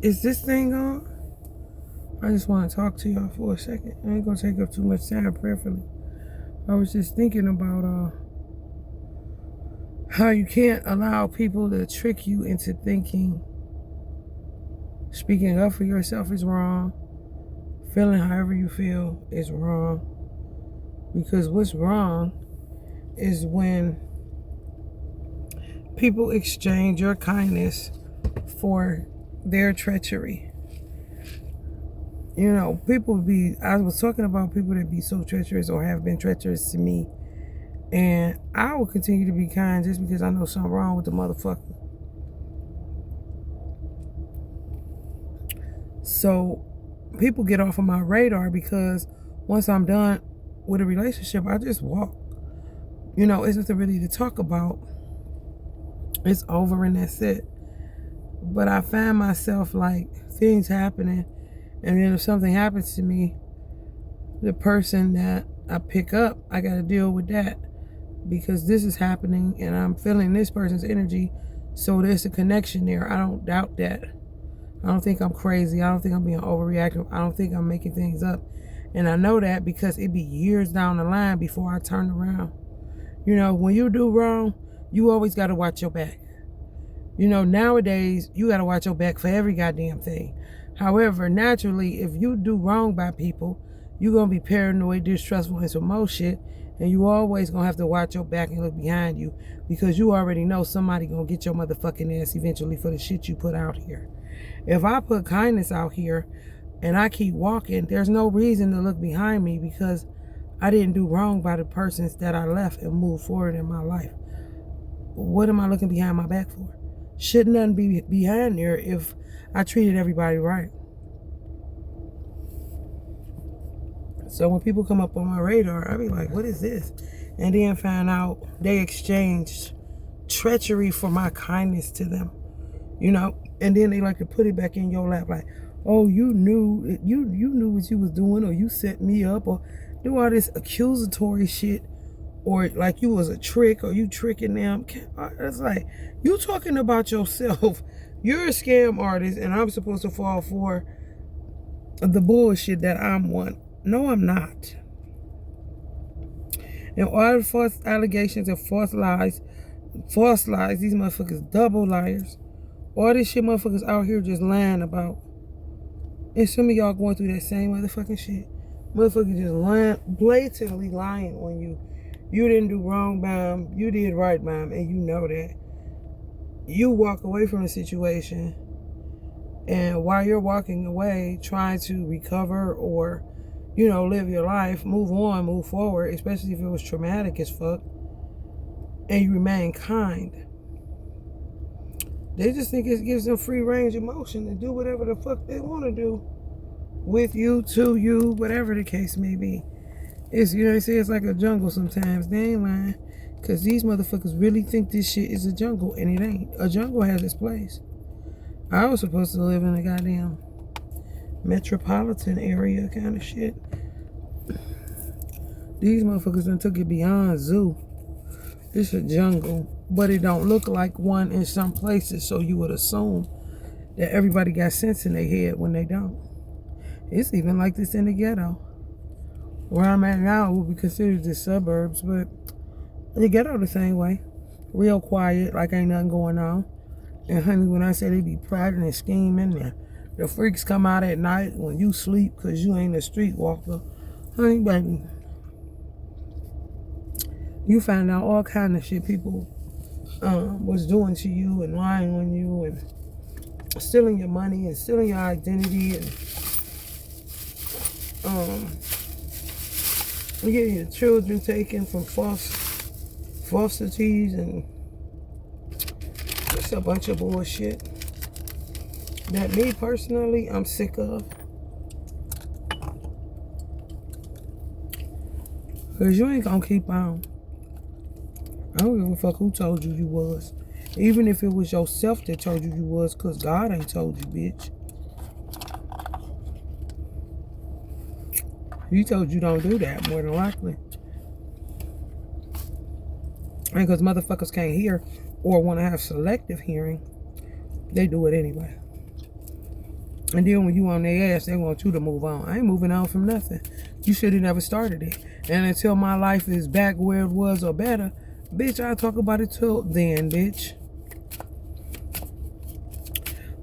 Is this thing on? I just want to talk to y'all for a second. I ain't gonna take up too much time prayerfully. I was just thinking about how you can't allow people to trick you into thinking speaking up for yourself is wrong, feeling however you feel is wrong. Because what's wrong is when people exchange your kindness for their treachery. You know, I was talking about people that be so treacherous or have been treacherous to me. And I will continue to be kind just because I know something wrong with the motherfucker. So people get off of my radar because once I'm done with a relationship, I just walk. You know, it's nothing really to talk about. It's over and that's it. But I find myself like things happening, and then if something happens to me, the person that I pick up, I got to deal with that because this is happening and I'm feeling this person's energy. So there's a connection there. I don't doubt that. I don't think I'm crazy. I don't think I'm being overreactive. I don't think I'm making things up. And I know that because it be years down the line before I turn around. You know, when you do wrong, you always got to watch your back. You know, nowadays, you got to watch your back for every goddamn thing. However, naturally, if you do wrong by people, you're going to be paranoid, distrustful, and some more shit. And you always going to have to watch your back and look behind you because you already know somebody going to get your motherfucking ass eventually for the shit you put out here. If I put kindness out here and I keep walking, there's no reason to look behind me because I didn't do wrong by the persons that I left and moved forward in my life. What am I looking behind my back for? Shouldn't nothing be behind there if I treated everybody right. So when people come up on my radar, I be like, what is this? And then find out they exchanged treachery for my kindness to them. You know, and then they like to put it back in your lap like, oh, you knew what you was doing, or you set me up, or do all this accusatory shit, or like you was a trick, or you tricking them. It's like, you talking about yourself. You're a scam artist, and I'm supposed to fall for the bullshit that I'm one. No, I'm not. And all the false allegations and false lies, these motherfuckers double liars. All this shit motherfuckers out here just lying about. And some of y'all going through that same motherfucking shit. Motherfuckers just lying, blatantly lying on you. You didn't do wrong by them. You did right by them, and you know that. You walk away from the situation, and while you're walking away, trying to recover or, you know, live your life, move on, move forward, especially if it was traumatic as fuck, and you remain kind. They just think it gives them free range of motion to do whatever the fuck they want to do with you, to you, whatever the case may be. It's, you know, they say it's like a jungle sometimes. They ain't lying. Because these motherfuckers really think this shit is a jungle, and it ain't. A jungle has its place. I was supposed to live in a goddamn metropolitan area kind of shit. These motherfuckers done took it beyond zoo. It's a jungle. But it don't look like one in some places, so you would assume that everybody got sense in their head when they don't. It's even like this in the ghetto. Where I'm at now would be considered the suburbs, but the ghetto the same way. Real quiet, like ain't nothing going on. And honey, when I say they be plotting and scheming, the freaks come out at night when you sleep because you ain't a streetwalker. Honey, baby, you find out all kind of shit people was doing to you and lying on you and stealing your money and stealing your identity and getting your children taken from falsities and just a bunch of bullshit that me personally I'm sick of. Cause you ain't gonna keep on. I don't give a fuck who told you you was. Even if it was yourself that told you you was, cause God ain't told you, bitch. He told you don't do that, more than likely. And cause motherfuckers can't hear or want to have selective hearing, they do it anyway. And then when you on their ass, they want you to move on. I ain't moving on from nothing. You should have never started it. And until my life is back where it was or better, bitch, I'll talk about it till then, bitch.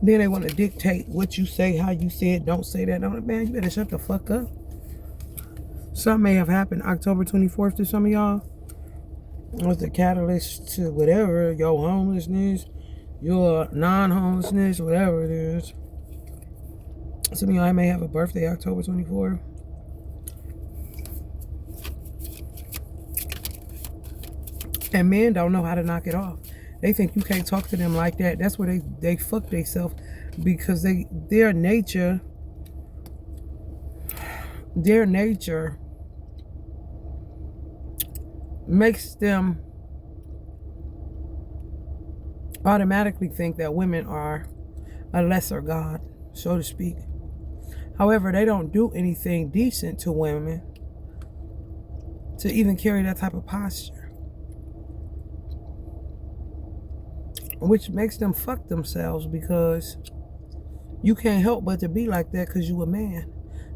Then they want to dictate what you say, how you say it, don't say that. Don't, man, you better shut the fuck up. Something may have happened October 24th to some of y'all. Was the catalyst to whatever, your homelessness, your non-homelessness, whatever it is. Some of y'all may have a birthday October 24th. And men don't know how to knock it off. They think you can't talk to them like that. That's where they fuck themselves, because their nature makes them automatically think that women are a lesser god, so to speak. However, they don't do anything decent to women to even carry that type of posture, which makes them fuck themselves, because you can't help but to be like that because you a man.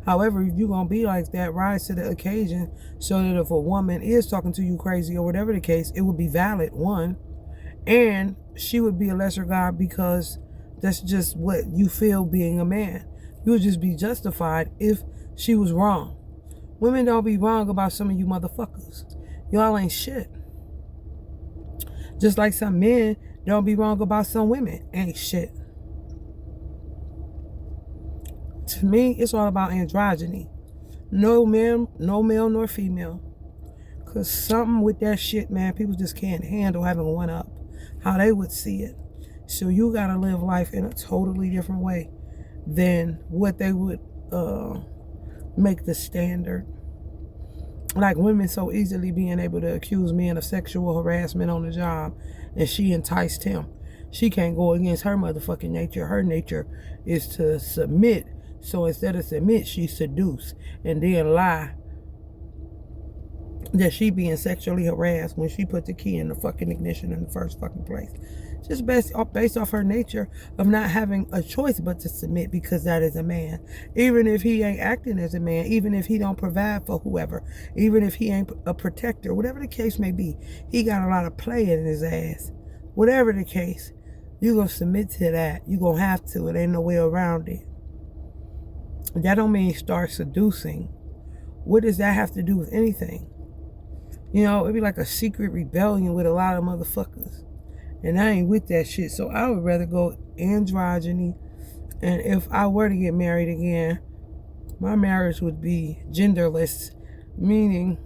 However, if you're going to be like that, rise to the occasion so that if a woman is talking to you crazy or whatever the case, it would be valid, one, and she would be a lesser god because that's just what you feel being a man. You would just be justified if she was wrong. Women don't be wrong about some of you motherfuckers. Y'all ain't shit. Just like some men don't be wrong about some women. Ain't shit. To me, it's all about androgyny. No male nor female. Because something with that shit, man, people just can't handle having one up. How they would see it. So you got to live life in a totally different way than what they would make the standard. Like women so easily being able to accuse men of sexual harassment on the job, and she enticed him. She can't go against her motherfucking nature. Her nature is to submit. So instead of submit, she seduce and then lie that she being sexually harassed when she put the key in the fucking ignition in the first fucking place. Just based off her nature of not having a choice but to submit, because that is a man. Even if he ain't acting as a man, even if he don't provide for whoever, even if he ain't a protector, whatever the case may be, he got a lot of play in his ass. Whatever the case, you're going to submit to that. You're going to have to. It ain't no way around it. That don't mean start seducing. What does that have to do with anything? You know, it'd be like a secret rebellion with a lot of motherfuckers. And I ain't with that shit. So I would rather go androgyny. And if I were to get married again, my marriage would be genderless. Meaning,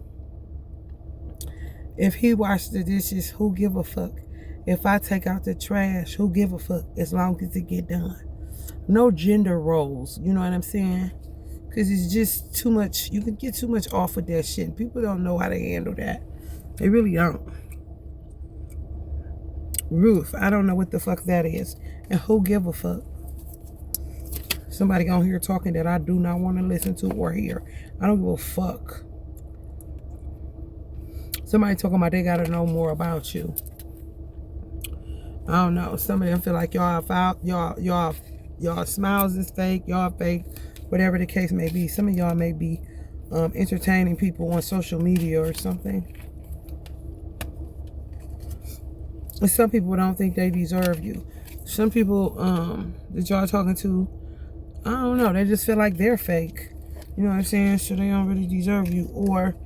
if he washed the dishes, who give a fuck? If I take out the trash, who give a fuck? As long as it get done. No gender roles. You know what I'm saying? Because it's just too much. You can get too much off with that shit. People don't know how to handle that. They really don't. Ruth, I don't know what the fuck that is. And who give a fuck? Somebody on here talking that I do not want to listen to or hear. I don't give a fuck. Somebody talking about they gotta know more about you. I don't know. Some of them feel like y'all smiles is fake. Y'all fake. Whatever the case may be. Some of y'all may be entertaining people on social media or something. And some people don't think they deserve you. Some people that y'all talking to, I don't know, they just feel like they're fake. You know what I'm saying? So they don't really deserve you. Or,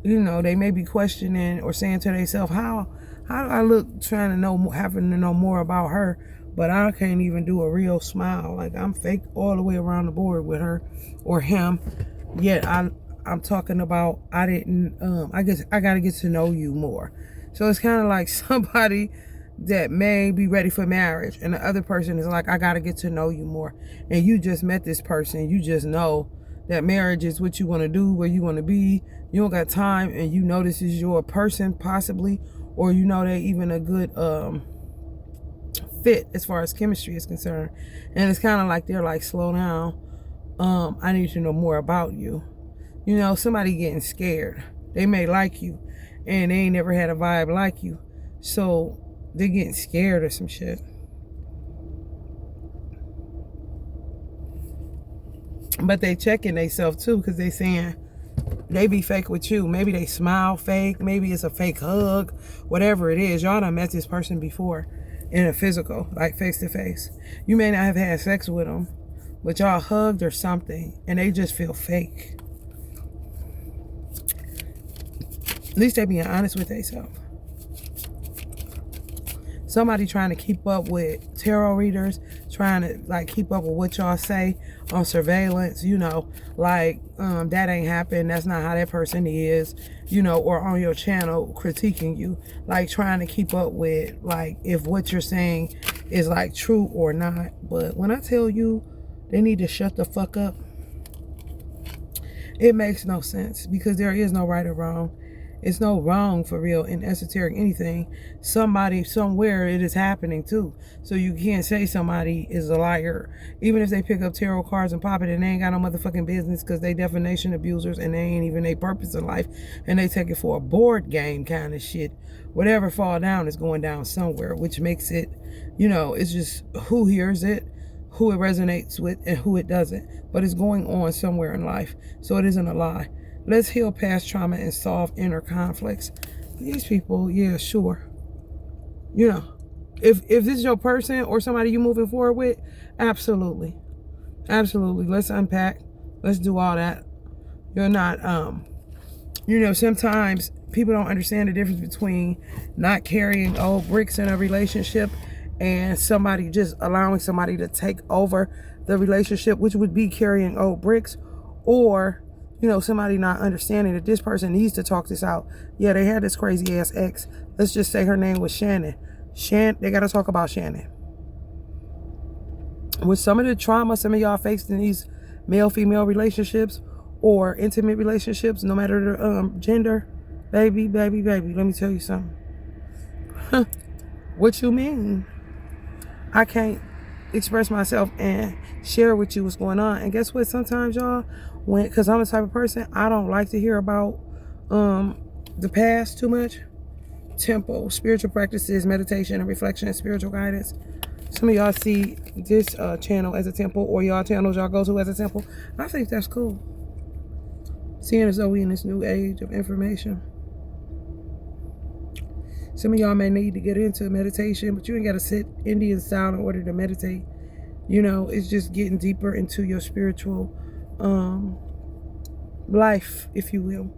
you know, they may be questioning or saying to themselves, how do I look trying to know, having to know more about her, but I can't even do a real smile. Like, I'm fake all the way around the board with her or him. Yet I'm talking about, I guess I got to get to know you more. So it's kind of like somebody that may be ready for marriage, and the other person is like, I got to get to know you more. And you just met this person. You just know that marriage is what you want to do, where you want to be. You don't got time, and you know this is your person possibly, or you know they even a good fit as far as chemistry is concerned. And it's kind of like they're like, slow down. I need to know more about you. You know, somebody getting scared. They may like you, and they ain't never had a vibe like you. So they're getting scared or some shit. But they checking themselves too, because they saying they be fake with you. Maybe they smile fake. Maybe it's a fake hug. Whatever it is. Y'all done met this person before in a physical, like face to face. You may not have had sex with them, but y'all hugged or something, and they just feel fake. At least they being honest with themselves. Somebody trying to keep up with tarot readers, trying to like keep up with what y'all say on surveillance, you know, like that ain't happened, that's not how that person is, you know, or on your channel critiquing you, like trying to keep up with like if what you're saying is like true or not. But when I tell you they need to shut the fuck up, it makes no sense, because there is no right or wrong. It's no wrong for real in esoteric anything. Somebody somewhere it is happening too. So you can't say somebody is a liar. Even if they pick up tarot cards and pop it and they ain't got no motherfucking business, because they definition abusers and they ain't even their purpose in life, and they take it for a board game kind of shit. Whatever fall down is going down somewhere, which makes it, you know, it's just who hears it, who it resonates with, and who it doesn't. But it's going on somewhere in life. So it isn't a lie. Let's heal past trauma and solve inner conflicts. These people, yeah, sure. You know, if this is your person or somebody you moving forward with, absolutely. Absolutely. Let's unpack. Let's do all that. You're not, you know, sometimes people don't understand the difference between not carrying old bricks in a relationship and somebody just allowing somebody to take over the relationship, which would be carrying old bricks, or you know, somebody not understanding that this person needs to talk this out. Yeah, they had this crazy ass ex. Let's just say her name was Shannon. They got to talk about Shannon. With some of the trauma some of y'all faced in these male-female relationships or intimate relationships, no matter the gender, baby, let me tell you something. What you mean? I can't express myself and share with you what's going on. And guess what? Sometimes y'all, because I'm the type of person, I don't like to hear about the past too much. Temple, spiritual practices, meditation and reflection and spiritual guidance. Some of y'all see this channel as a temple, or y'all channels y'all go to as a temple. I think that's cool. Seeing as though we in this new age of information. Some of y'all may need to get into meditation, but you ain't got to sit Indian style in order to meditate. You know, it's just getting deeper into your spiritual life, if you will.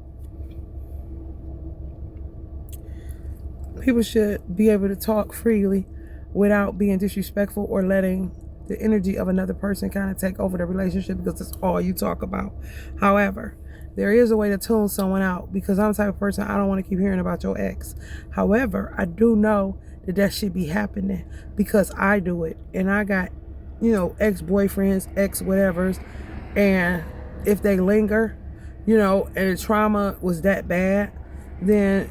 People should be able to talk freely without being disrespectful or letting the energy of another person kind of take over the relationship, because that's all you talk about. However, there is a way to tune someone out, because I'm the type of person, I don't want to keep hearing about your ex. However, I do know that should be happening, because I do it. And I got, you know, ex-boyfriends, ex-whatevers. And if they linger, you know, and the trauma was that bad, then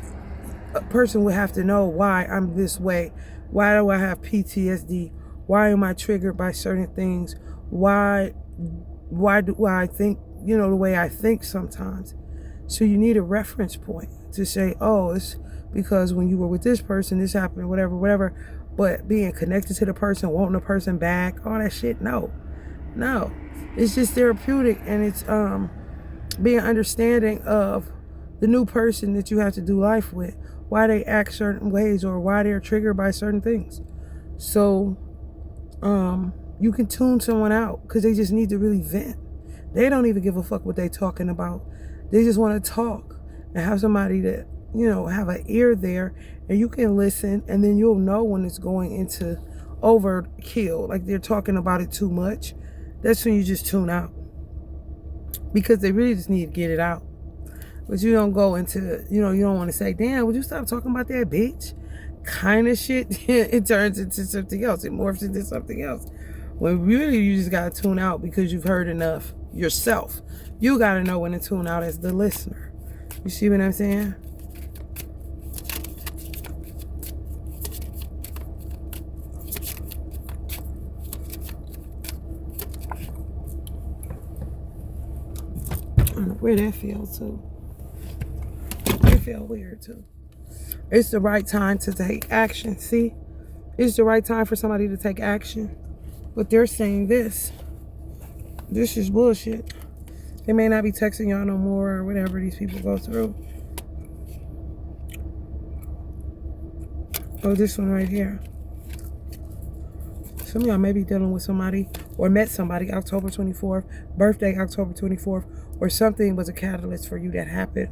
a person would have to know why I'm this way. Why do I have PTSD? Why am I triggered by certain things? Why do I think, you know, the way I think sometimes? So you need a reference point to say, oh, it's because when you were with this person, this happened, whatever. But being connected to the person, wanting the person back, all that shit, no. It's just therapeutic, and it's being understanding of the new person that you have to do life with, why they act certain ways or why they're triggered by certain things. So you can tune someone out, because they just need to really vent. They don't even give a fuck what they talking about. They just want to talk and have somebody that, you know, have an ear there, and you can listen, and then you'll know when it's going into overkill, like they're talking about it too much. That's when you just tune out, because they really just need to get it out. But you don't go into, you know, you don't want to say, damn, would you stop talking about that bitch kind of shit? It turns into something else. It morphs into something else. When really you just got to tune out, because you've heard enough yourself. You got to know when to tune out as the listener. You see what I'm saying? I don't know where that feels too. It felt weird too. It's the right time to take action. See? It's the right time for somebody to take action. But they're saying this. This is bullshit. They may not be texting y'all no more or whatever these people go through. Oh, this one right here. Some of y'all may be dealing with somebody or met somebody October 24th, birthday October 24th, or something was a catalyst for you that happened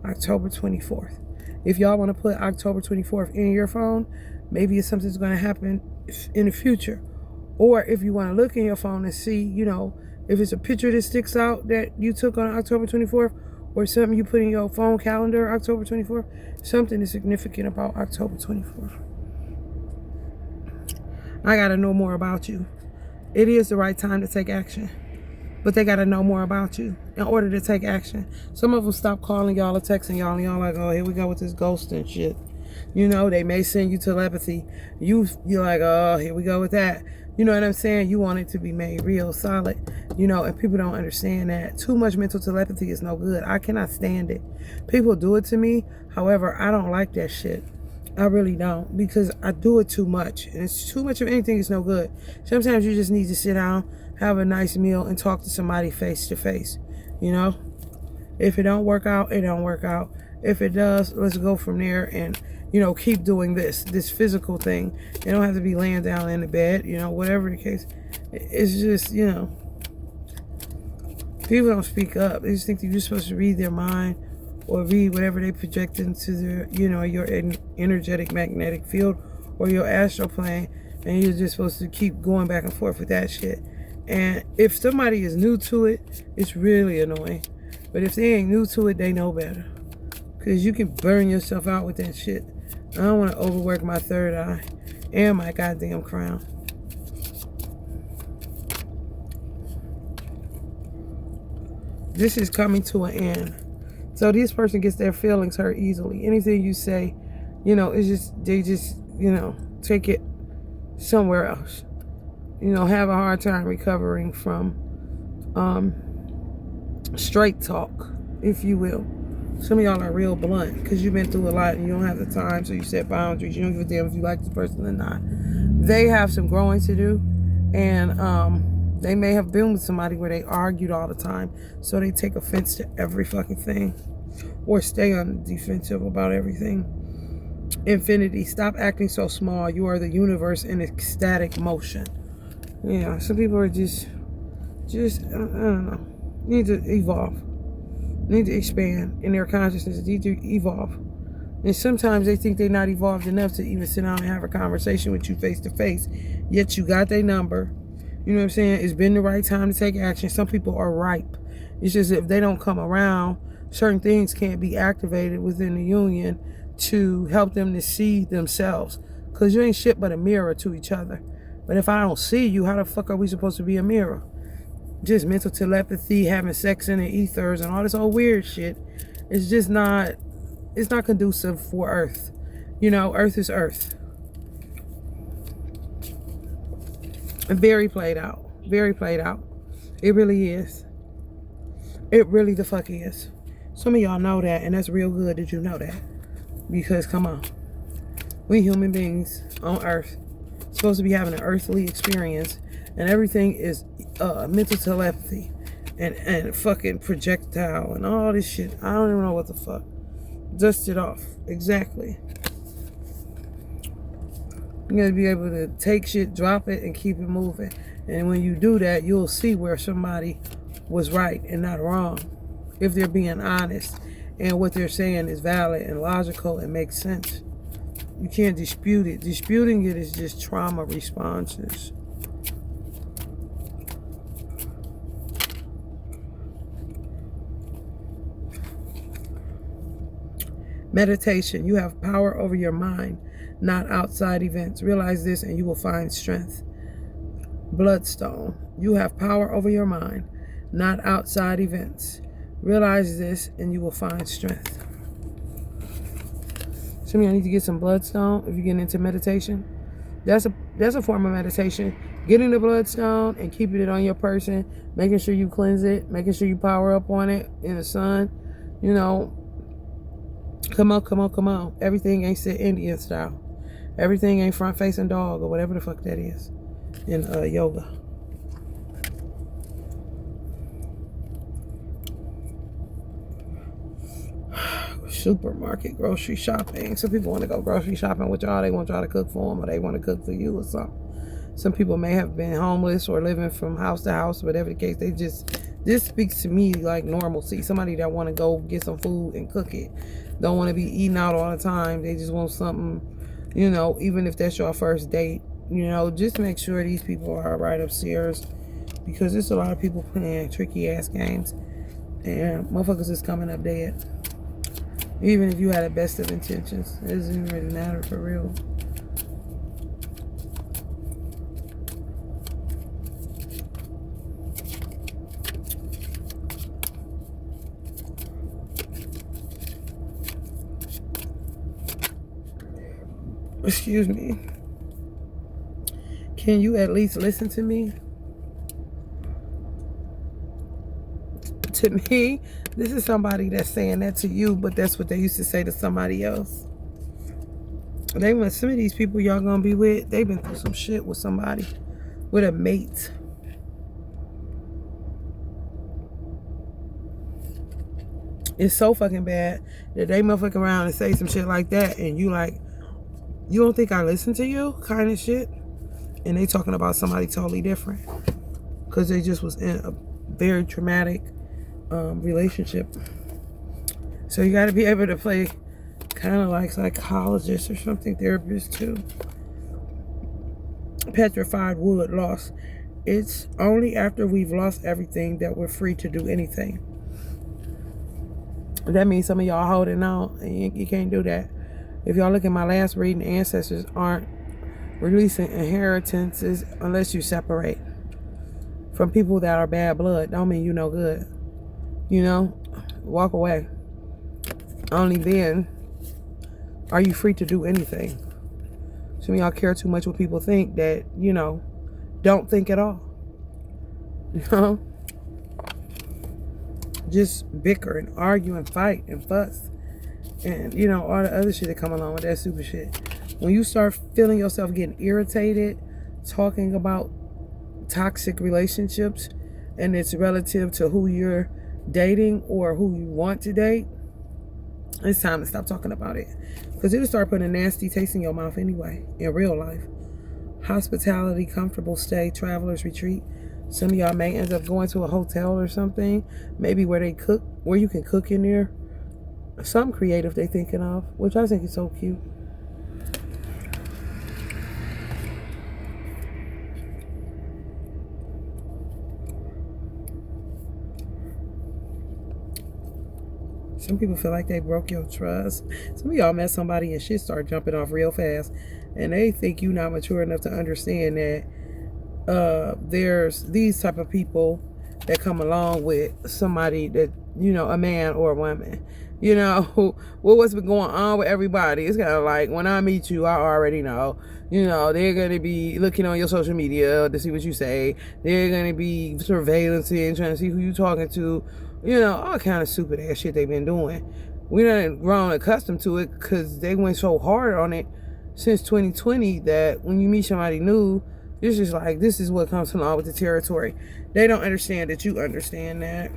October 24th. If y'all want to put October 24th in your phone, maybe it's something's going to happen in the future. Or if you want to look in your phone and see, you know, if it's a picture that sticks out that you took on October 24th, or something you put in your phone calendar October 24th, something is significant about October 24th. I got to know more about you. It is the right time to take action. But they got to know more about you in order to take action. Some of them stop calling y'all or texting y'all, and y'all like, oh, here we go with this ghosting shit. You know, they may send you telepathy. You're like, oh, here we go with that. You know what I'm saying? You want it to be made real solid. You know, and people don't understand that. Too much mental telepathy is no good. I cannot stand it. People do it to me. However, I don't like that shit. I really don't, because I do it too much, and it's too much of anything is no good. Sometimes you just need to sit down, have a nice meal, and talk to somebody face to face. You know, if it don't work out, it don't work out. If it does, let's go from there and, you know, keep doing this physical thing. You don't have to be laying down in the bed, you know, whatever the case. It's just, you know, people don't speak up. They just think that you're supposed to read their mind or read whatever they project into their, you know, your energetic magnetic field or your astral plane, and you're just supposed to keep going back and forth with that shit. And if somebody is new to it, it's really annoying. But if they ain't new to it, they know better. Because you can burn yourself out with that shit. I don't want to overwork my third eye and my goddamn crown. This is coming to an end. So this person gets their feelings hurt easily. Anything you say, you know, it's just, they just, you know, take it somewhere else. You know, have a hard time recovering from straight talk, if you will. Some of y'all are real blunt because you've been through a lot and you don't have the time, so you set boundaries. You don't give a damn if you like this person or not. They have some growing to do, and they may have been with somebody where they argued all the time, so they take offense to every fucking thing or stay on the defensive about everything. Infinity, stop acting so small. You are the universe in ecstatic motion. Yeah, some people are just I don't know, need to evolve, need to expand in their consciousness, need to evolve. And sometimes they think they're not evolved enough to even sit down and have a conversation with you face to face, yet you got their number. You know what I'm saying? It's been the right time to take action. Some people are ripe. It's just if they don't come around, certain things can't be activated within the union to help them to see themselves. Because you ain't shit but a mirror to each other. But if I don't see you, how the fuck are we supposed to be a mirror? Just mental telepathy, having sex in the ethers, and all this old weird shit. It's just not, it's not conducive for Earth. You know, Earth is Earth. Very played out. Very played out. It really is. It really the fuck is. Some of y'all know that, and that's real good that you know that. Because, come on. We human beings on Earth supposed to be having an earthly experience, and everything is mental telepathy and fucking projectile and all this shit. I don't even know what the fuck. Dust it off. Exactly. You're going to be able to take shit, drop it, and keep it moving. And when you do that, you'll see where somebody was right and not wrong. If they're being honest and what they're saying is valid and logical and makes sense. You can't dispute it. Disputing it is just trauma responses. Meditation. You have power over your mind, not outside events. Realize this and you will find strength. Bloodstone. You have power over your mind, not outside events. Realize this and you will find strength. Some of y'all need to get some bloodstone if you're getting into meditation. That's a form of meditation. Getting the bloodstone and keeping it on your person, making sure you cleanse it, making sure you power up on it in the sun. You know, come on. Everything ain't sit Indian style. Everything ain't front facing dog or whatever the fuck that is in yoga. supermarket, grocery shopping. Some people want to go grocery shopping with y'all. They want y'all to cook for them, or they want to cook for you or something. Some people may have been homeless or living from house to house, whatever the case. This speaks to me like normalcy. Somebody that want to go get some food and cook it. Don't want to be eating out all the time. They just want something, you know, even if that's your first date. You know, just make sure these people are right upstairs, because there's a lot of people playing tricky ass games and motherfuckers is coming up dead. Even if you had the best of intentions, it doesn't really matter for real. Excuse me. Can you at least listen to me? To me, this is somebody that's saying that to you, but that's what they used to say to somebody else. Some of these people y'all gonna be with, they've been through some shit with somebody, with a mate. It's so fucking bad that they motherfucking around and say some shit like that, and you like, you don't think I listen to you kind of shit? And they talking about somebody totally different because they just was in a very traumatic relationship. So you got to be able to play kind of like psychologist or something, therapist too. Petrified wood lost. It's only after we've lost everything that we're free to do anything. That means some of y'all holding on, and you can't do that. If y'all look at my last reading, ancestors aren't releasing inheritances unless you separate from people that are bad blood. Don't mean you no good. You know, walk away. Only then are you free to do anything. Some of y'all care too much what people think that, you know, don't think at all. You know? Just bicker and argue and fight and fuss. And, you know, all the other shit that come along with that super shit. When you start feeling yourself getting irritated, talking about toxic relationships, and it's relative to who you're dating or who you want to date, it's time to stop talking about it. Because it'll start putting a nasty taste in your mouth anyway, in real life. Hospitality, comfortable stay, traveler's retreat. Some of y'all may end up going to a hotel or something, maybe where they cook, where you can cook in there. Something creative they thinking of, which I think is so cute. Some people feel like they broke your trust. Some of y'all met somebody and shit start jumping off real fast, and they think you're not mature enough to understand that there's these type of people that come along with somebody that, you know, a man or a woman. You know, what's been going on with everybody? It's kind of like, when I meet you, I already know. You know, they're going to be looking on your social media to see what you say. They're going to be surveillancing, trying to see who you talking to. You know, all kind of stupid ass shit they've been doing. We done grown accustomed to it because they went so hard on it since 2020 that when you meet somebody new, it's just like, this is what comes along with the territory. They don't understand that you understand that.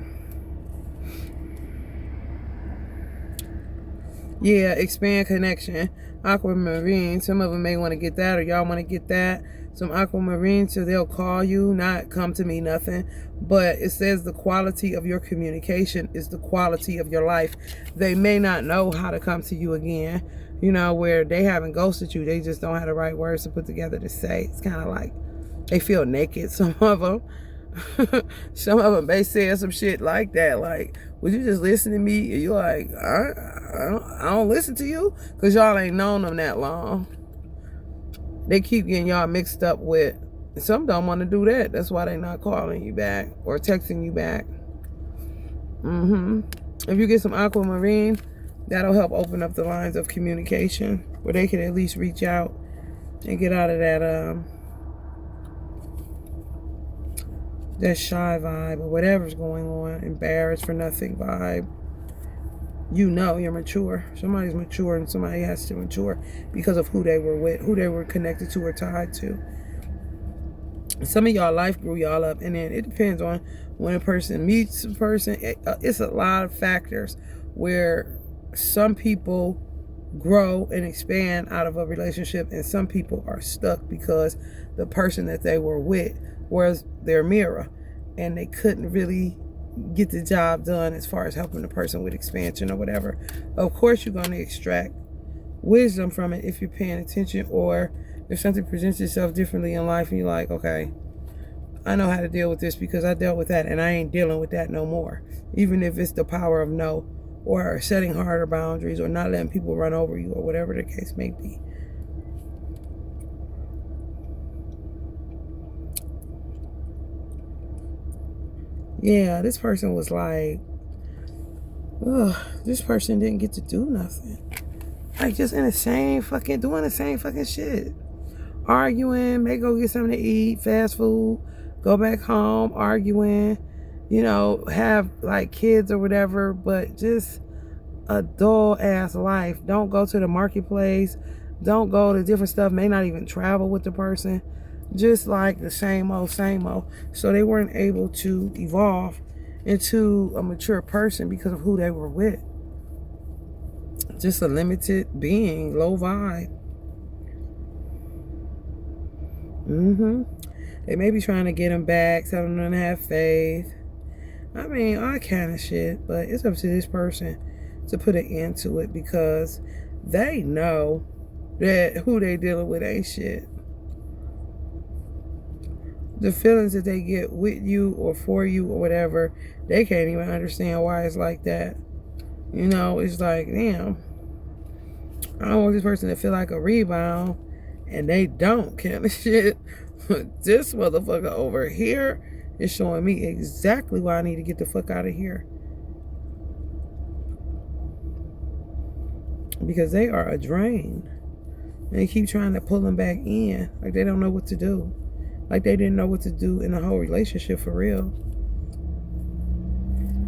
Yeah, expand connection. Aquamarine. Some of them may want to get that, or y'all want to get that. Some aquamarine, so they'll call you, not come to me, nothing. But it says the quality of your communication is the quality of your life. They may not know how to come to you again. You know, where they haven't ghosted you. They just don't have the right words to put together to say. It's kind of like they feel naked, some of them. Some of them may say some shit like that, like, would you just listen to me? And you're like, I don't listen to you, because y'all ain't known them that long. They keep getting y'all mixed up with, some don't want to do that. That's why they not calling you back or texting you back. If you get some aquamarine, that'll help open up the lines of communication where they can at least reach out and get out of that shy vibe or whatever's going on, embarrassed for nothing vibe. You know you're mature. Somebody's mature, and somebody has to mature because of who they were with, who they were connected to or tied to. Some of y'all life grew y'all up, and then it depends on when a person meets a person. It's a lot of factors where some people grow and expand out of a relationship, and some people are stuck because the person that they were with was their mirror, and they couldn't really get the job done as far as helping the person with expansion or whatever. Of course, you're going to extract wisdom from it if you're paying attention, or if something presents itself differently in life and you're like, okay, I know how to deal with this because I dealt with that and I ain't dealing with that no more. Even if it's the power of no, or setting harder boundaries, or not letting people run over you, or whatever the case may be. Yeah, this person was like, ugh, this person didn't get to do nothing. Like, just in the same fucking, doing the same fucking shit. Arguing, may go get something to eat, fast food, go back home, arguing, you know, have like kids or whatever, but just a dull ass life. Don't go to the marketplace, don't go to different stuff, may not even travel with the person. Just like the same old, same old. So they weren't able to evolve into a mature person because of who they were with. Just a limited being, low vibe. They may be trying to get them back, telling them to have faith. I mean, all kind of shit. But it's up to this person to put an end to it, because they know that who they dealing with ain't shit. The feelings that they get with you or for you or whatever, they can't even understand why it's like that. You know, it's like, damn, I don't want this person to feel like a rebound, and they don't, kind of shit. But this motherfucker over here is showing me exactly why I need to get the fuck out of here. Because they are a drain. They keep trying to pull them back in, like they don't know what to do. Like they didn't know what to do in the whole relationship for real.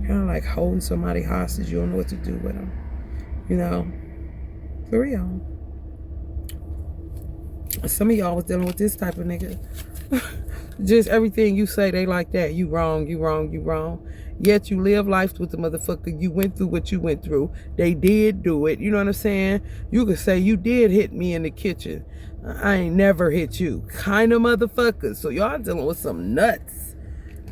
Kind of like holding somebody hostage. You don't know what to do with them. You know? For real. Some of y'all was dealing with this type of nigga. Just everything you say, they like that. You wrong, you wrong, you wrong. Yet you live life with the motherfucker. You went through what you went through. They did do it. You know what I'm saying? You could say you did hit me in the kitchen. I ain't never hit you. Kind of motherfuckers. So y'all dealing with some nuts.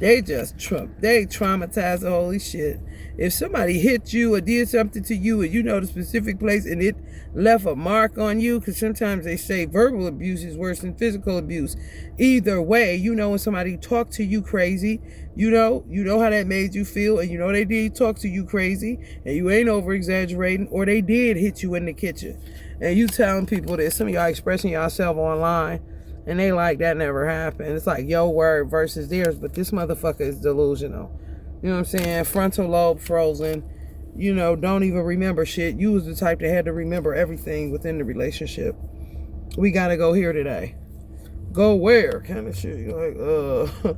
They just they traumatized the holy shit. If somebody hit you or did something to you and you know the specific place and it left a mark on you, because sometimes they say verbal abuse is worse than physical abuse. Either way, you know when somebody talked to you crazy, you know how that made you feel, and you know they did talk to you crazy and you ain't over exaggerating, or they did hit you in the kitchen. And you telling people that some of y'all expressing yourself online and they like that never happened. It's like your word versus theirs, but this motherfucker is delusional. You know what I'm saying? Frontal lobe frozen. You know, don't even remember shit. You was the type that had to remember everything within the relationship. We gotta go here today. Go where? Kind of shit. You're like,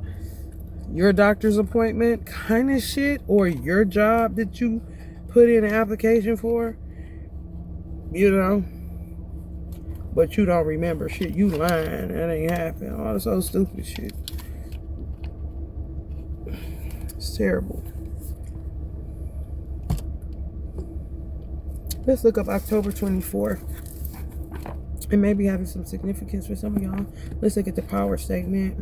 your doctor's appointment kind of shit, or your job that you put in an application for. You know? But you don't remember shit. You lying. That ain't happened. All this old stupid shit. It's terrible. Let's look up October 24th. It may be having some significance for some of y'all. Let's look at the power statement.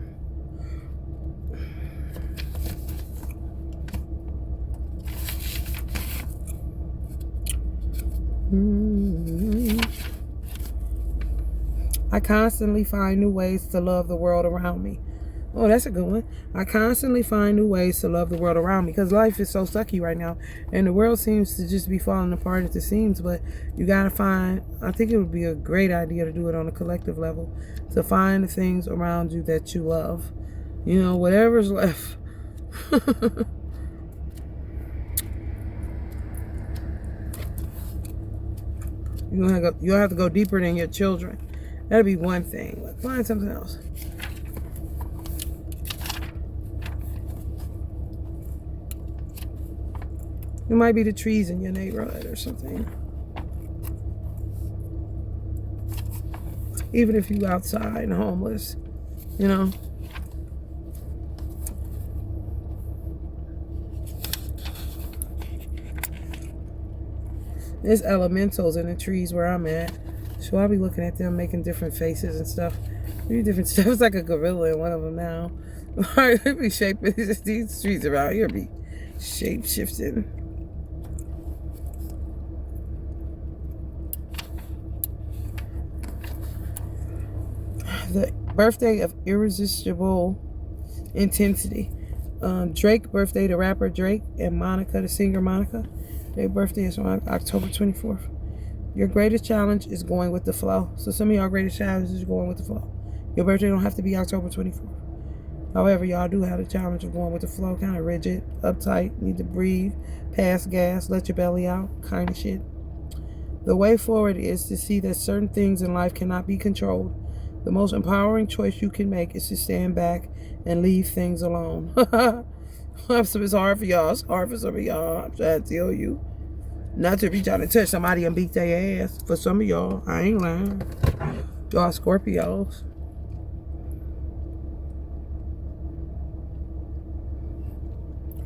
I constantly find new ways to love the world around me. Oh, that's a good one. I constantly find new ways to love the world around me, because life is so sucky right now and the world seems to just be falling apart at the seams. But you gotta find, I think it would be a great idea to do it on a collective level, to find the things around you that you love. You know, whatever's left. You'll have to go deeper than your children. That'll be one thing. Like, find something else. It might be the trees in your neighborhood or something. Even if you outside and homeless, you know. There's elementals in the trees where I'm at. So I'll be looking at them making different faces and stuff. Maybe different stuff. It's like a gorilla in one of them now. It be shaping. These trees around here be shape shifting. The birthday of irresistible intensity. Drake birthday, the rapper Drake, and Monica, the singer Monica. Their birthday is on October 24th. Your greatest challenge is going with the flow. So some of y'all greatest challenges is going with the flow. Your birthday don't have to be October 24th. However, y'all do have the challenge of going with the flow, kind of rigid, uptight, need to breathe, pass gas, let your belly out, kind of shit. The way forward is to see that certain things in life cannot be controlled. The most empowering choice you can make is to stand back and leave things alone. It's hard for y'all. It's hard for some of y'all. I'm trying to tell you. Not to reach out and touch somebody and beat their ass. For some of y'all, I ain't lying. Y'all Scorpios.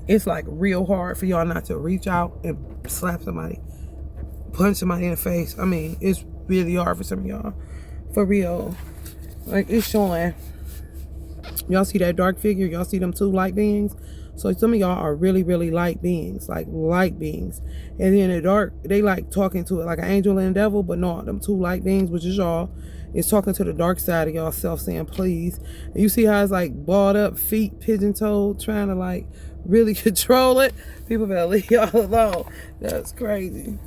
It's like real hard for y'all not to reach out and slap somebody, punch somebody in the face. I mean, it's really hard for some of y'all. For real. Like, it's showing. Y'all see that dark figure? Y'all see them two light beings? So some of y'all are really, really light beings. Like, light beings. And then in the dark, they like talking to it like an angel and a devil. But no, them two light beings, which is y'all, is talking to the dark side of y'all self, saying, please. And you see how it's like balled up, feet pigeon-toed, trying to like really control it. People better leave y'all alone. That's crazy.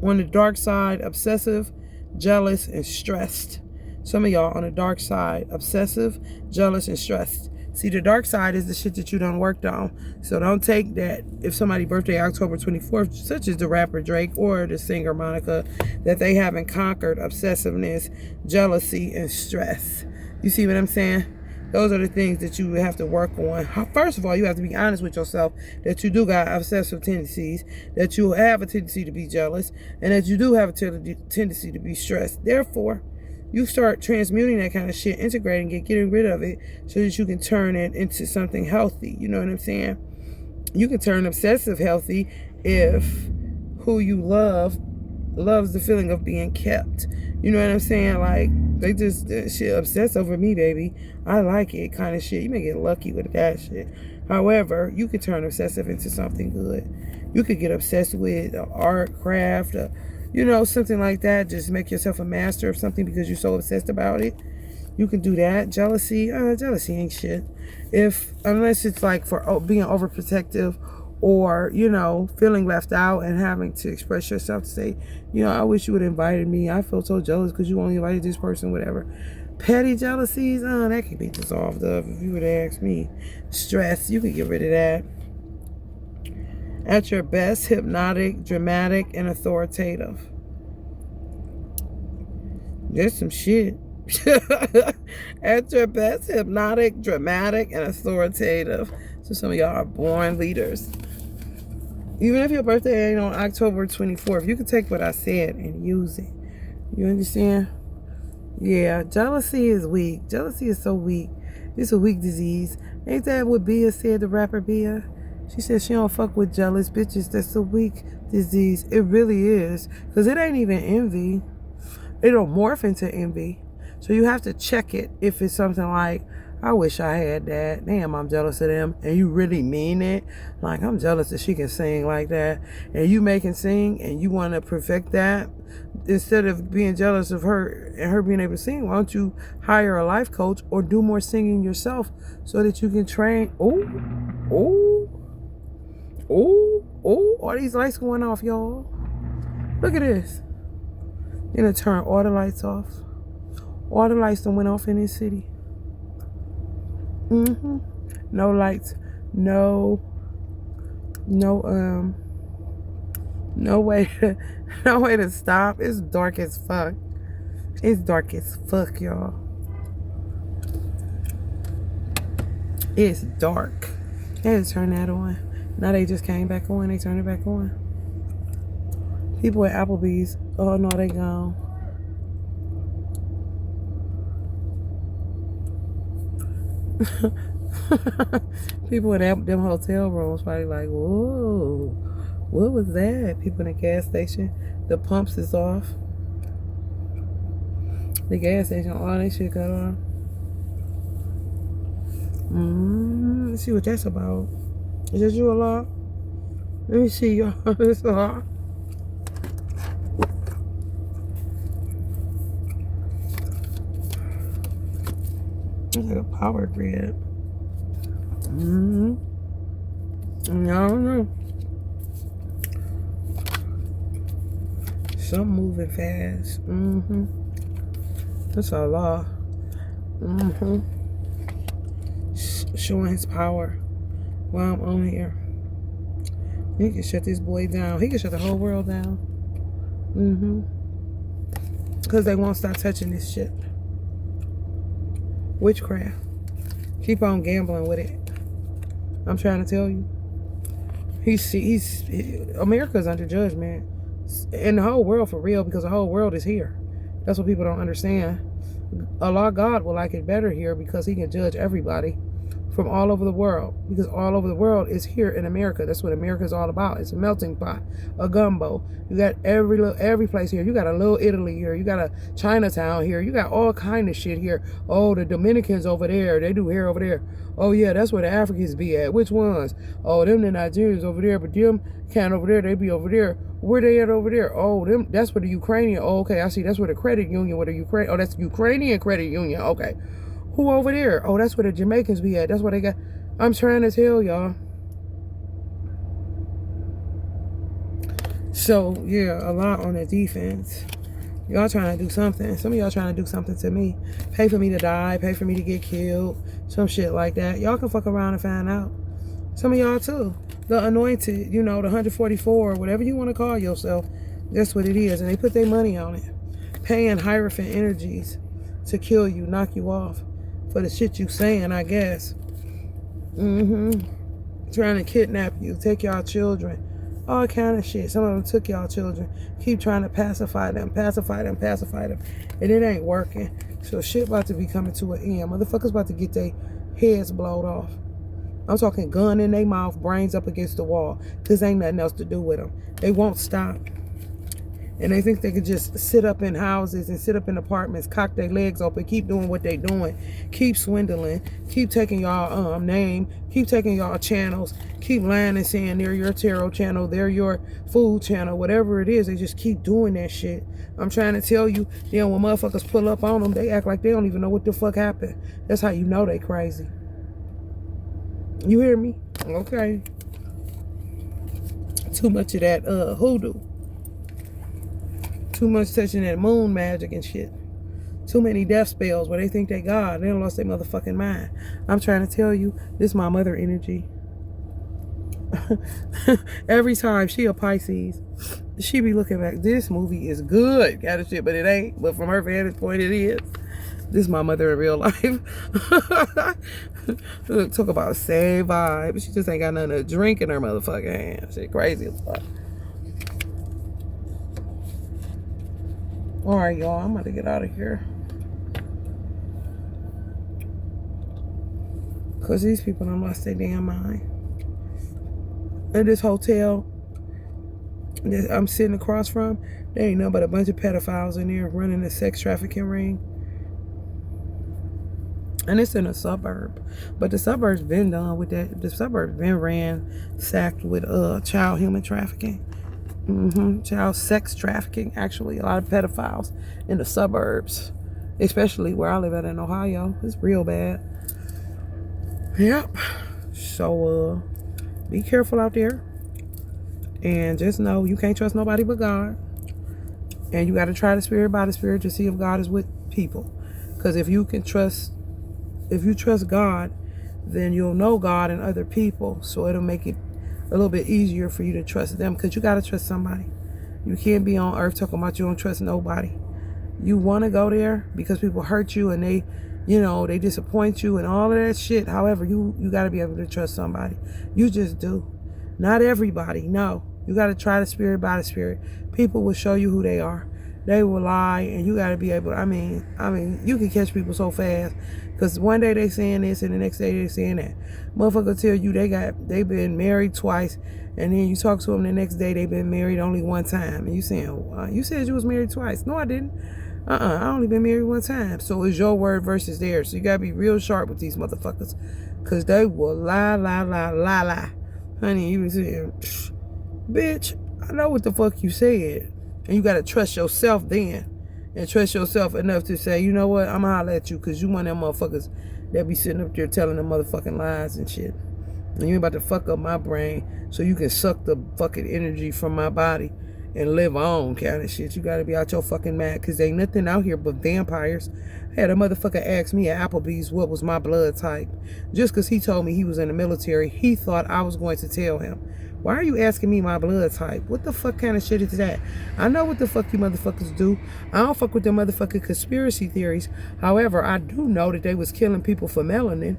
On the dark side, obsessive, jealous, and stressed. Some of y'all on the dark side, obsessive, jealous, and stressed. See, the dark side is the shit that you done worked on. So don't take that if somebody's birthday October 24th, such as the rapper Drake or the singer Monica, that they haven't conquered obsessiveness, jealousy, and stress. You see what I'm saying? Those are the things that you have to work on. First of all, you have to be honest with yourself that you do got obsessive tendencies, that you have a tendency to be jealous, and that you do have a tendency to be stressed. Therefore, you start transmuting that kind of shit, integrating it, getting rid of it, so that you can turn it into something healthy. You know what I'm saying? You can turn obsessive healthy if who you love loves the feeling of being kept. You know what I'm saying? Like, they just shit obsess over me, baby. I like it kind of shit. You may get lucky with that shit. However, you could turn obsessive into something good. You could get obsessed with art, craft, something like that. Just make yourself a master of something because you're so obsessed about it. You can do that. Jealousy ain't shit. Unless it's like for being overprotective or, feeling left out and having to express yourself to say, I wish you would have invited me. I feel so jealous because you only invited this person, whatever. Petty jealousies, that can be dissolved of if you would ask me. Stress, you can get rid of that. At your best, hypnotic, dramatic, and authoritative. There's some shit. At your best, hypnotic, dramatic, and authoritative. So some of y'all are born leaders. Even if your birthday ain't on October 24th, you can take what I said and use it. You understand? Yeah, jealousy is weak. Jealousy is so weak. It's a weak disease. Ain't that what Bia said, the rapper Bia? She said she don't fuck with jealous bitches. That's a weak disease. It really is. Because it ain't even envy. It'll morph into envy. So you have to check it if it's something like, I wish I had that. Damn, I'm jealous of them. And you really mean it. Like, I'm jealous that she can sing like that. And you make and sing and you want to perfect that. Instead of being jealous of her and her being able to sing, why don't you hire a life coach or do more singing yourself so that you can train? All these lights going off, y'all. Look at this. Gonna turn all the lights off. All the lights done went off in this city. No lights. No way to stop. It's dark as fuck. It's dark as fuck, y'all. It's dark. They had to turn that on. Now they just came back on. They turned it back on. People at Applebee's. Oh no, they gone. People in them hotel rooms probably like, whoa, What was that? People in the gas station. The pumps is off. The gas station, all that shit got on. Let's see what that's about. Is that you, Allah? Let me see, y'all. It's Allah. It's like a power grid. I don't know. Some moving fast. That's Allah. Showing his power while I'm on here. He can shut this boy down. He can shut the whole world down. Because they won't stop touching this shit. Witchcraft. Keep on gambling with it. I'm trying to tell you. America's under judgment. And the whole world for real, because the whole world is here. That's what people don't understand. Allah God will like it better here because he can judge everybody from all over the world, because all over the world is here in America. That's what America is all about. It's a melting pot, a gumbo. You got every place here. You got a little Italy here. You got a Chinatown here. You got all kind of shit here. Oh, the Dominicans over there, they do hair over there. Oh yeah, that's where the Africans be at. Which ones? Oh, them the Nigerians over there, but them can't over there. They be over there. Where they at over there? Oh, them. That's where the Ukrainian. Oh, okay, I see. That's where the credit union. Where the Ukraine. Oh, that's Ukrainian credit union. Okay. Who over there? Oh, that's where the Jamaicans be at. That's where they got. I'm trying to tell y'all. So, yeah, a lot on the defense. Y'all trying to do something. Some of y'all trying to do something to me. Pay for me to die. Pay for me to get killed. Some shit like that. Y'all can fuck around and find out. Some of y'all, too. The anointed, you know, the 144, whatever you want to call yourself. That's what it is. And they put their money on it. Paying Hierophant energies to kill you, knock you off. For the shit you saying, I guess. Trying to kidnap you, take y'all children, all kind of shit. Some of them took y'all children. Keep trying to pacify them, and it ain't working. So shit about to be coming to an end. Motherfuckers about to get their heads blowed off. I'm talking gun in their mouth, brains up against the wall. Cause ain't nothing else to do with them. They won't stop. And they think they could just sit up in houses and sit up in apartments, cock their legs open, keep doing what they doing, keep swindling, keep taking y'all name, keep taking y'all channels, keep lying and saying they're your tarot channel, they're your food channel, whatever it is. They just keep doing that shit. I'm trying to tell you, then when motherfuckers pull up on them, they act like they don't even know what the fuck happened. That's how you know they crazy. You hear me? Okay. Too much of that hoodoo. Too much touching that moon magic and shit. Too many death spells where they think they God. They don't lost their motherfucking mind. I'm trying to tell you, this is my mother energy. Every time she a Pisces, she be looking back. This movie is good, kind of shit, but it ain't. But from her vantage point, it is. This is my mother in real life. Talk about same vibe. She just ain't got nothing to drink in her motherfucking hand. Shit crazy as fuck. All right, y'all, I'm about to get out of here. Because these people done lost their damn mind. In this hotel that I'm sitting across from, there ain't nothing but a bunch of pedophiles in there running a sex trafficking ring. And it's in a suburb. But the suburb's been done with that. The suburb's been ransacked with child human trafficking. Child sex trafficking, actually. A lot of pedophiles in the suburbs, especially where I live at in Ohio. It's real bad. Yep. So be careful out there, and just know you can't trust nobody but God, and you got to try the spirit by the spirit to see if God is with people. Because if you trust God, then you'll know God and other people, so it'll make it a little bit easier for you to trust them, because you got to trust somebody. You can't be on earth talking about you don't trust nobody. You want to go there because people hurt you and they disappoint you and all of that shit. However, you got to be able to trust somebody. You just do. Not everybody. No. You got to try the spirit by the spirit. People will show you who they are. They will lie, and you got to be able, I mean, you can catch people so fast. Because one day they saying this and the next day they saying that. Motherfucker tell you they been married twice, and then you talk to them the next day they been married only one time. And you saying, you said you was married twice. No, I didn't. I only been married one time. So it's your word versus theirs. So you gotta be real sharp with these motherfuckers. Because they will lie. Honey, you was saying, bitch, I know what the fuck you said. And you gotta trust yourself then. And trust yourself enough to say, you know what, I'm gonna holler at you because you one of them motherfuckers that be sitting up there telling them motherfucking lies and shit. And you ain't about to fuck up my brain so you can suck the fucking energy from my body and live on kind of shit. You gotta be out your fucking mad because ain't nothing out here but vampires. I had a motherfucker ask me at Applebee's what was my blood type. Just because he told me he was in the military, he thought I was going to tell him. Why are you asking me my blood type? What the fuck kind of shit is that? I know what the fuck you motherfuckers do. I don't fuck with them motherfucking conspiracy theories. However, I do know that they was killing people for melanin.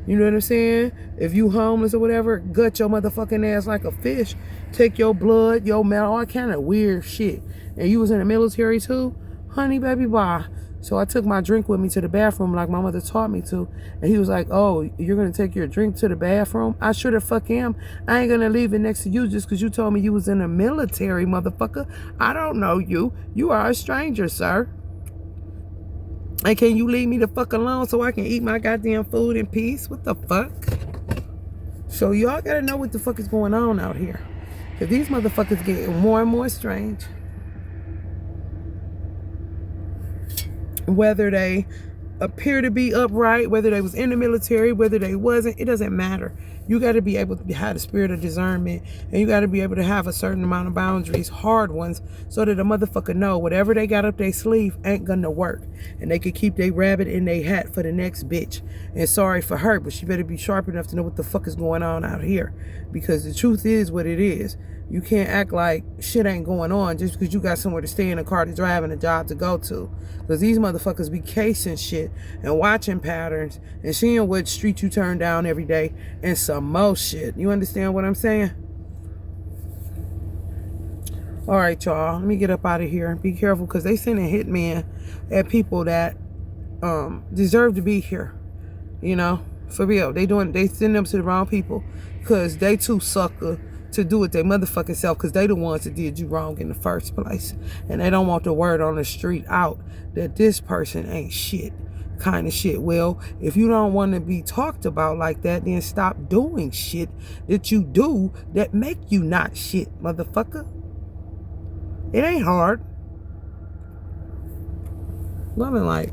You know what I'm saying? If you homeless or whatever, gut your motherfucking ass like a fish. Take your blood, your metal, all kind of weird shit. And you was in the military too? Honey, baby, bye. So I took my drink with me to the bathroom like my mother taught me to. And he was like, oh, you're going to take your drink to the bathroom? I sure the fuck am. I ain't going to leave it next to you just because you told me you was in the military, motherfucker. I don't know you. You are a stranger, sir. And can you leave me the fuck alone so I can eat my goddamn food in peace? What the fuck? So y'all got to know what the fuck is going on out here. Because these motherfuckers getting more and more strange. Whether they appear to be upright, whether they was in the military, whether they wasn't, it doesn't matter. You got to be able to have the spirit of discernment, and you got to be able to have a certain amount of boundaries, hard ones, so that a motherfucker know whatever they got up their sleeve ain't gonna work, and they can keep their rabbit in their hat for the next bitch. And sorry for her, but she better be sharp enough to know what the fuck is going on out here, because the truth is what it is. You can't act like shit ain't going on just because you got somewhere to stay in a car to drive and a job to go to. Because these motherfuckers be casing shit and watching patterns and seeing what street you turn down every day and some more shit. You understand what I'm saying? All right, y'all. Let me get up out of here. Be careful because they sending hitmen at people that deserve to be here. You know? For real. They send them to the wrong people because they too sucker to do it their motherfucking self because they the ones that did you wrong in the first place. And they don't want the word on the street out that this person ain't shit kind of shit. Well, if you don't want to be talked about like that, then stop doing shit that you do that make you not shit, motherfucker. It ain't hard. Love and light.